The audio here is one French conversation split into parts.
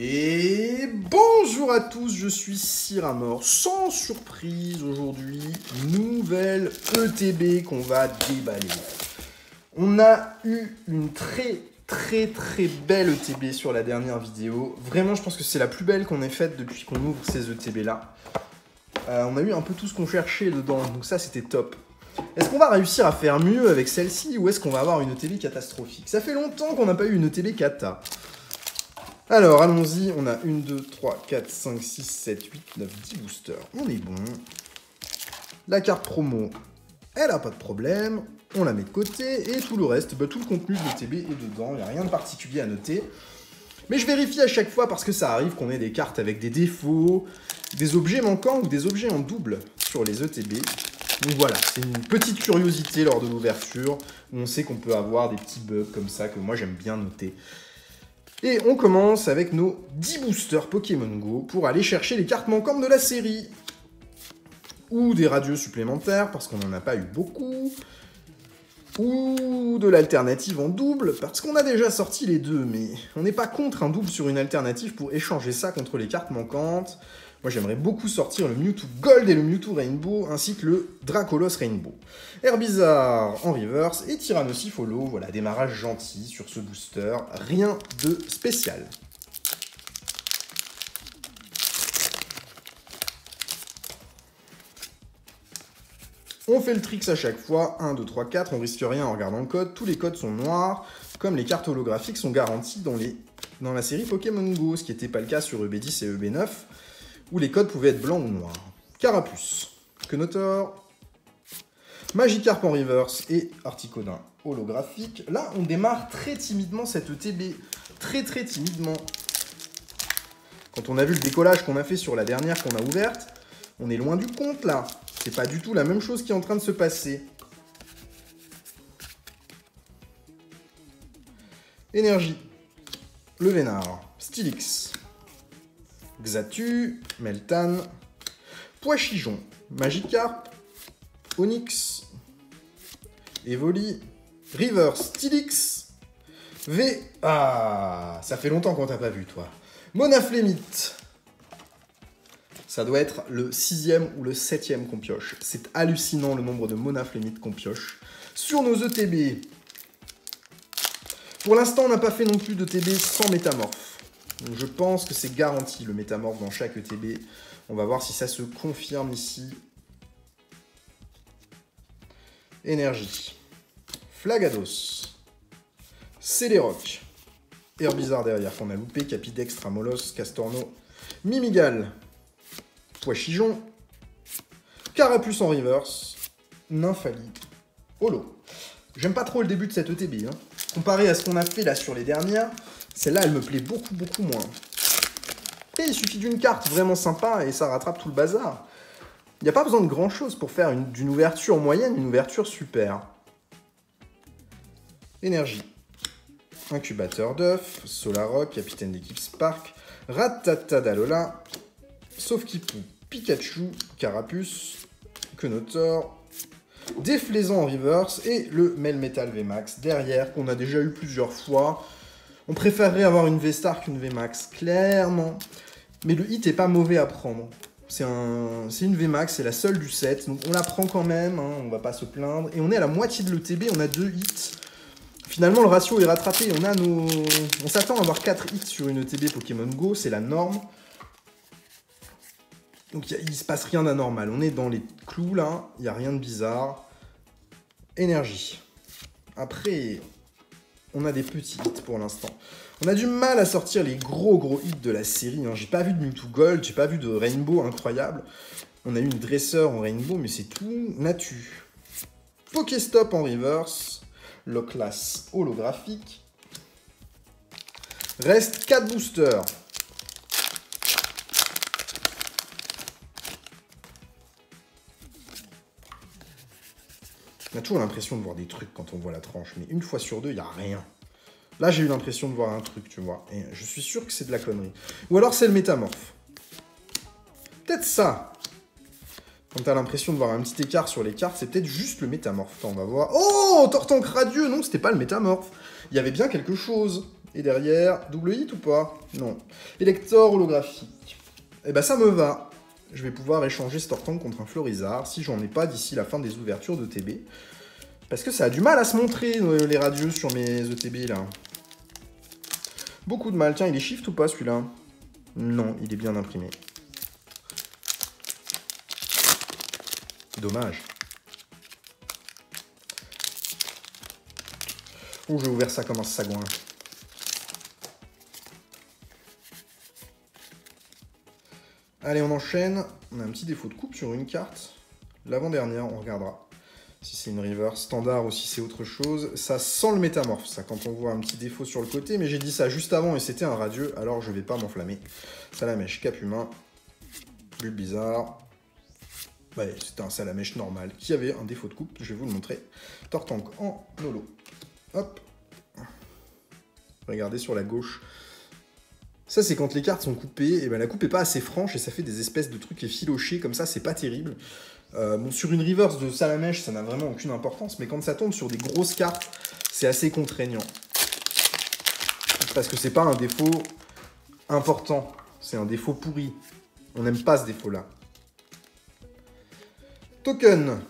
Et bonjour à tous, je suis Cyramor. Sans surprise aujourd'hui, nouvelle ETB qu'on va déballer. On a eu une très belle ETB sur la dernière vidéo. Vraiment, je pense que c'est la plus belle qu'on ait faite depuis qu'on ouvre ces ETB là. On a eu un peu tout ce qu'on cherchait dedans, donc ça c'était top. Est-ce qu'on va réussir à faire mieux avec celle-ci ou est-ce qu'on va avoir une ETB catastrophique? Ça fait longtemps qu'on n'a pas eu une ETB cata. Alors, allons-y, on a 1, 2, 3, 4, 5, 6, 7, 8, 9, 10 boosters. On est bon. La carte promo, elle a pas de problème. On la met de côté. Et tout le reste, tout le contenu de l'ETB est dedans. Il n'y a rien de particulier à noter. Mais je vérifie à chaque fois parce que ça arrive qu'on ait des cartes avec des défauts, des objets manquants ou des objets en double sur les ETB. Donc voilà, c'est une petite curiosité lors de l'ouverture où on sait qu'on peut avoir des petits bugs comme ça que moi j'aime bien noter. Et on commence avec nos 10 boosters Pokémon Go pour aller chercher les cartes manquantes de la série. Ou des radios supplémentaires parce qu'on n'en a pas eu beaucoup. Ou de l'alternative en double parce qu'on a déjà sorti les deux. Mais on n'est pas contre un double sur une alternative pour échanger ça contre les cartes manquantes. Moi j'aimerais beaucoup sortir le Mewtwo Gold et le Mewtwo Rainbow ainsi que le Dracolos Rainbow. Herbizarre en reverse et Tyrannosif holo. Voilà, démarrage gentil sur ce booster. Rien de spécial. On fait le tricks à chaque fois. 1, 2, 3, 4. On risque rien en regardant le code. Tous les codes sont noirs. Comme les cartes holographiques sont garanties dans la série Pokémon Go. Ce qui n'était pas le cas sur EB10 et EB9. Où les codes pouvaient être blancs ou noirs. Carapuce, Quenotor, Magikarp en reverse et Articodin holographique. Là, on démarre très timidement cette ETB. Très timidement. Quand on a vu le décollage qu'on a fait sur la dernière qu'on a ouverte, on est loin du compte là. C'est pas du tout la même chose qui est en train de se passer. Énergie, le Vénard, Stylix, Xatu, Meltan, Poichijon, Magikarp, Onix, Evoli, River, Stylix, V... Ah, ça fait longtemps qu'on t'a pas vu, toi. Monaflémite. Ça doit être le 6e ou le 7e qu'on pioche. C'est hallucinant le nombre de Monaflémite qu'on pioche. Sur nos ETB. Pour l'instant, on n'a pas fait non plus d'ETB sans métamorphe. Donc je pense que c'est garanti le métamorphe dans chaque ETB. On va voir si ça se confirme ici. Énergie. Flagados. Céléroc. Herbizarre derrière qu'on a loupé. Capidex, Tramolos, Castorno. Mimigal. Poichijon. Carapuce en reverse. Nymphali. Holo. J'aime pas trop le début de cette ETB. Hein. Comparé à ce qu'on a fait là sur les dernières, celle-là, elle me plaît beaucoup moins. Après, il suffit d'une carte vraiment sympa et ça rattrape tout le bazar. Il n'y a pas besoin de grand-chose pour faire d'une ouverture moyenne une ouverture super. Énergie. Incubateur d'œuf, Solaroc, capitaine d'équipe Spark, Rattata d'Alola, Sauf-Kipou, Pikachu, Carapuce, Quenotor, Déflaisant en reverse et le Melmetal VMAX derrière qu'on a déjà eu plusieurs fois. On préférerait avoir une V-Star qu'une VMAX, clairement. Mais le hit est pas mauvais à prendre. C'est une VMAX, c'est la seule du set. Donc on la prend quand même, hein, on va pas se plaindre. Et on est à la moitié de l'ETB, on a 2 hits. Finalement, le ratio est rattrapé. On s'attend à avoir 4 hits sur une ETB Pokémon Go, c'est la norme. Donc il se passe rien d'anormal. On est dans les clous là, il n'y a rien de bizarre. Énergie. Après... on a des petits hits pour l'instant. On a du mal à sortir les gros hits de la série. Hein. J'ai pas vu de Mewtwo Gold, j'ai pas vu de Rainbow incroyable. On a eu une dresseur en Rainbow, mais c'est tout natu. Pokéstop en reverse. Loclas holographique. Reste 4 boosters. On a toujours l'impression de voir des trucs quand on voit la tranche, mais une fois sur deux, il n'y a rien. Là, j'ai eu l'impression de voir un truc, tu vois. Et je suis sûr que c'est de la connerie. Ou alors, c'est le métamorphe. Peut-être ça. Quand t'as l'impression de voir un petit écart sur les cartes, c'est peut-être juste le métamorphe. Attends, on va voir. Oh, Tortank radieux. Non, c'était pas le métamorphe. Il y avait bien quelque chose. Et derrière, double hit ou pas? Non. Elector holographique. Eh ben ça me va. Je vais pouvoir échanger ce Tortank contre un Florizard, si j'en ai pas d'ici la fin des ouvertures d'ETB. Parce que ça a du mal à se montrer, les radieux, sur mes ETB, là. Beaucoup de mal. Tiens, il est shift ou pas, celui-là? Non, il est bien imprimé. Dommage. Oh, j'ai ouvert ça comme un sagouin. Allez, on enchaîne. On a un petit défaut de coupe sur une carte. L'avant-dernière, on regardera. Si c'est une river standard ou si c'est autre chose. Ça sent le métamorphe, ça, quand on voit un petit défaut sur le côté. Mais j'ai dit ça juste avant et c'était un radieux, alors je vais pas m'enflammer. Salamèche, cap humain. Bulle bizarre. Ouais, c'était un salamèche normal qui avait un défaut de coupe, je vais vous le montrer. Tortank en holo. Hop. Regardez sur la gauche. Ça, c'est quand les cartes sont coupées, et ben la coupe est pas assez franche et ça fait des espèces de trucs effilochés comme ça, c'est pas terrible. Bon, sur une reverse de salamèche, ça n'a vraiment aucune importance, mais quand ça tombe sur des grosses cartes, c'est assez contraignant. Parce que c'est pas un défaut important, c'est un défaut pourri. On n'aime pas ce défaut-là. Token.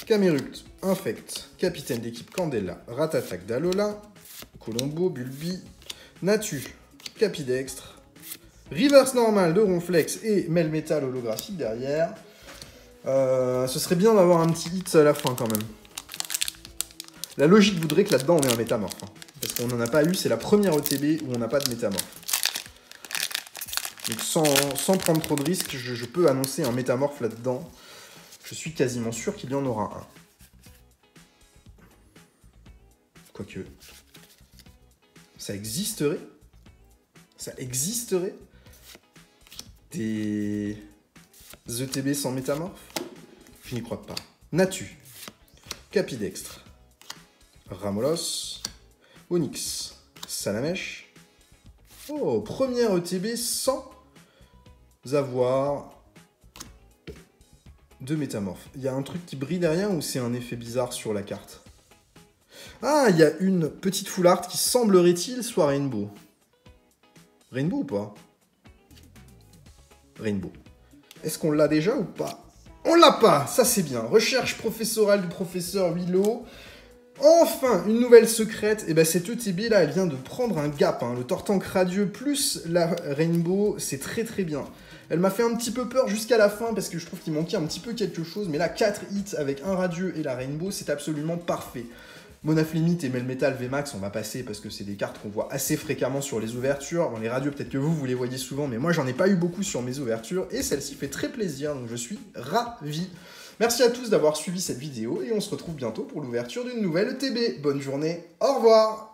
Camerupt, Infect, capitaine d'équipe Candela, Ratatak d'Alola, Colombo, Bulbi, Natu, Capidextre, Reverse normal de Ronflex et Melmetal holographique derrière. Ce serait bien d'avoir un petit hit à la fin quand même. La logique voudrait que là-dedans on ait un métamorphe. Hein, parce qu'on n'en a pas eu, c'est la première ETB où on n'a pas de métamorphe. Donc sans prendre trop de risques, je peux annoncer un métamorphe là-dedans. Je suis quasiment sûr qu'il y en aura un. Quoique... Ça existerait? Ça existerait? Des ETB sans métamorphe? Je n'y crois pas. Natu. Capidextre. Ramolos. Onyx. Salamèche. Oh, première ETB sans avoir de métamorphe. Il y a un truc qui brille derrière ou c'est un effet bizarre sur la carte? Ah, il y a une petite full art qui semblerait-il soit Rainbow. Rainbow ou pas? Rainbow. Est-ce qu'on l'a déjà ou pas? On l'a pas, ça c'est bien. Recherche professorale du professeur Willow. Enfin, une nouvelle secrète. Et ben cette ETB là, elle vient de prendre un gap. Hein. Le Tortank radieux plus la Rainbow, c'est très très bien. Elle m'a fait un petit peu peur jusqu'à la fin parce que je trouve qu'il manquait un petit peu quelque chose. Mais là, 4 hits avec un radieux et la Rainbow, c'est absolument parfait. Monaf Limit et Melmetal VMAX, on va passer parce que c'est des cartes qu'on voit assez fréquemment sur les ouvertures. Bon, les radieux, peut-être que vous les voyez souvent, mais moi, j'en ai pas eu beaucoup sur mes ouvertures. Et celle-ci fait très plaisir, donc je suis ravi. Merci à tous d'avoir suivi cette vidéo et on se retrouve bientôt pour l'ouverture d'une nouvelle ETB. Bonne journée, au revoir!